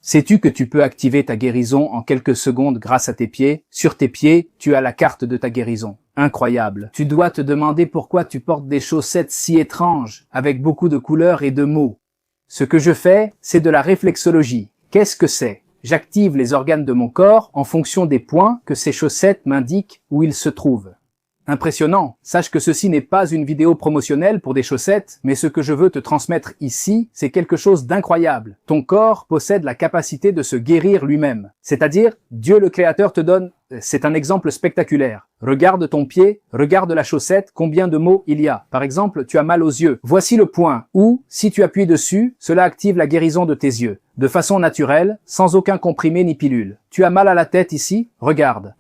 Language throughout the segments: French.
Sais-tu que tu peux activer ta guérison en quelques secondes grâce à tes pieds? Sur tes pieds, tu as la carte de ta guérison. Incroyable. Tu dois te demander pourquoi tu portes des chaussettes si étranges, avec beaucoup de couleurs et de mots. Ce que je fais, c'est de la réflexologie. Qu'est-ce que c'est? J'active les organes de mon corps en fonction des points que ces chaussettes m'indiquent où ils se trouvent. Impressionnant. Sache que ceci n'est pas une vidéo promotionnelle pour des chaussettes, mais ce que je veux te transmettre ici, c'est quelque chose d'incroyable. Ton corps possède la capacité de se guérir lui-même. C'est-à-dire, Dieu le Créateur te donne... C'est un exemple spectaculaire. Regarde ton pied, regarde la chaussette, combien de mots il y a. Par exemple, tu as mal aux yeux. Voici le point où, si tu appuies dessus, cela active la guérison de tes yeux. De façon naturelle, sans aucun comprimé ni pilule. Tu as mal à la tête ici? Regarde.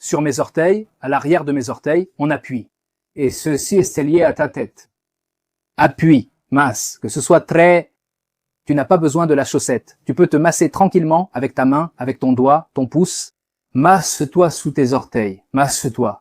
Sur mes orteils, à l'arrière de mes orteils, on appuie. Et ceci est lié à ta tête. Appuie, masse, que ce soit très... Tu n'as pas besoin de la chaussette. Tu peux te masser tranquillement avec ta main, avec ton doigt, ton pouce. Masse-toi sous tes orteils, masse-toi.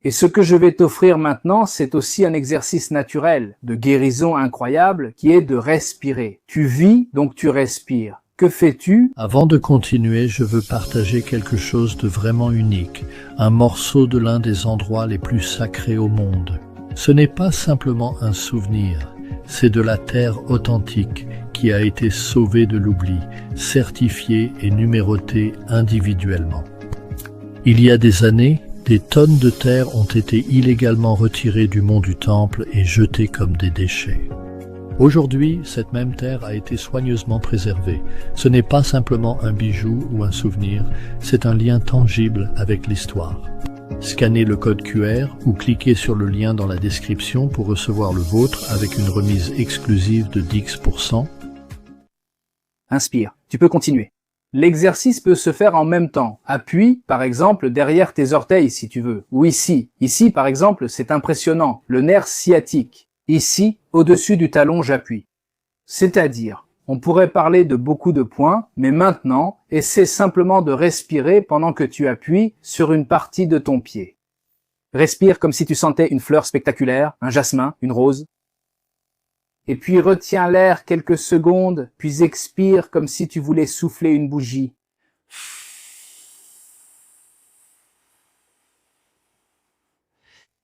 Et ce que je vais t'offrir maintenant, c'est aussi un exercice naturel, de guérison incroyable, qui est de respirer. Tu vis, donc tu respires. Que fais-tu? Avant de continuer, je veux partager quelque chose de vraiment unique, un morceau de l'un des endroits les plus sacrés au monde. Ce n'est pas simplement un souvenir, c'est de la terre authentique qui a été sauvée de l'oubli, certifiée et numérotée individuellement. Il y a des années, des tonnes de terre ont été illégalement retirées du mont du Temple et jetées comme des déchets. Aujourd'hui, cette même terre a été soigneusement préservée. Ce n'est pas simplement un bijou ou un souvenir, c'est un lien tangible avec l'histoire. Scannez le code QR ou cliquez sur le lien dans la description pour recevoir le vôtre avec une remise exclusive de 10%. Inspire, tu peux continuer. L'exercice peut se faire en même temps. Appuie, par exemple, derrière tes orteils si tu veux, ou ici. Ici, par exemple, c'est impressionnant, le nerf sciatique. Ici, au-dessus du talon, j'appuie. C'est-à-dire, on pourrait parler de beaucoup de points, mais maintenant, essaie simplement de respirer pendant que tu appuies sur une partie de ton pied. Respire comme si tu sentais une fleur spectaculaire, un jasmin, une rose. Et puis retiens l'air quelques secondes, puis expire comme si tu voulais souffler une bougie.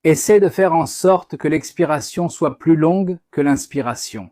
Essaie de faire en sorte que l'expiration soit plus longue que l'inspiration.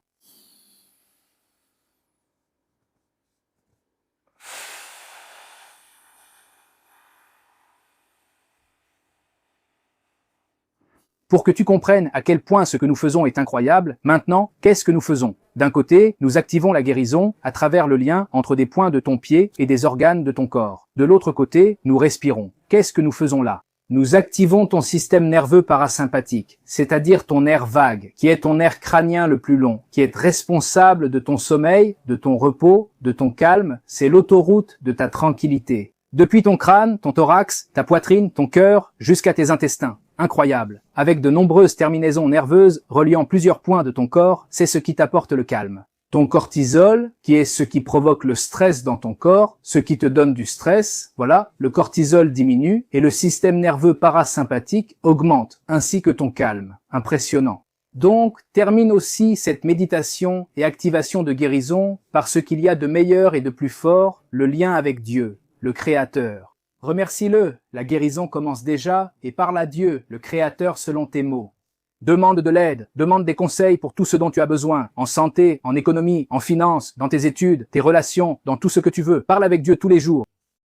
Pour que tu comprennes à quel point ce que nous faisons est incroyable, maintenant, qu'est-ce que nous faisons? D'un côté, nous activons la guérison à travers le lien entre des points de ton pied et des organes de ton corps. De l'autre côté, nous respirons. Qu'est-ce que nous faisons là? Nous activons ton système nerveux parasympathique, c'est-à-dire ton nerf vague, qui est ton nerf crânien le plus long, qui est responsable de ton sommeil, de ton repos, de ton calme, c'est l'autoroute de ta tranquillité. Depuis ton crâne, ton thorax, ta poitrine, ton cœur, jusqu'à tes intestins. Incroyable. Avec de nombreuses terminaisons nerveuses reliant plusieurs points de ton corps, c'est ce qui t'apporte le calme. Ton cortisol, qui est ce qui provoque le stress dans ton corps, ce qui te donne du stress, voilà, le cortisol diminue et le système nerveux parasympathique augmente, ainsi que ton calme. Impressionnant. Donc, termine aussi cette méditation et activation de guérison par ce qu'il y a de meilleur et de plus fort, le lien avec Dieu, le Créateur. Remercie-le, la guérison commence déjà, et parle à Dieu, le Créateur selon tes mots. Demande de l'aide, demande des conseils pour tout ce dont tu as besoin, en santé, en économie, en finance, dans tes études, tes relations, dans tout ce que tu veux. Parle avec Dieu tous les jours.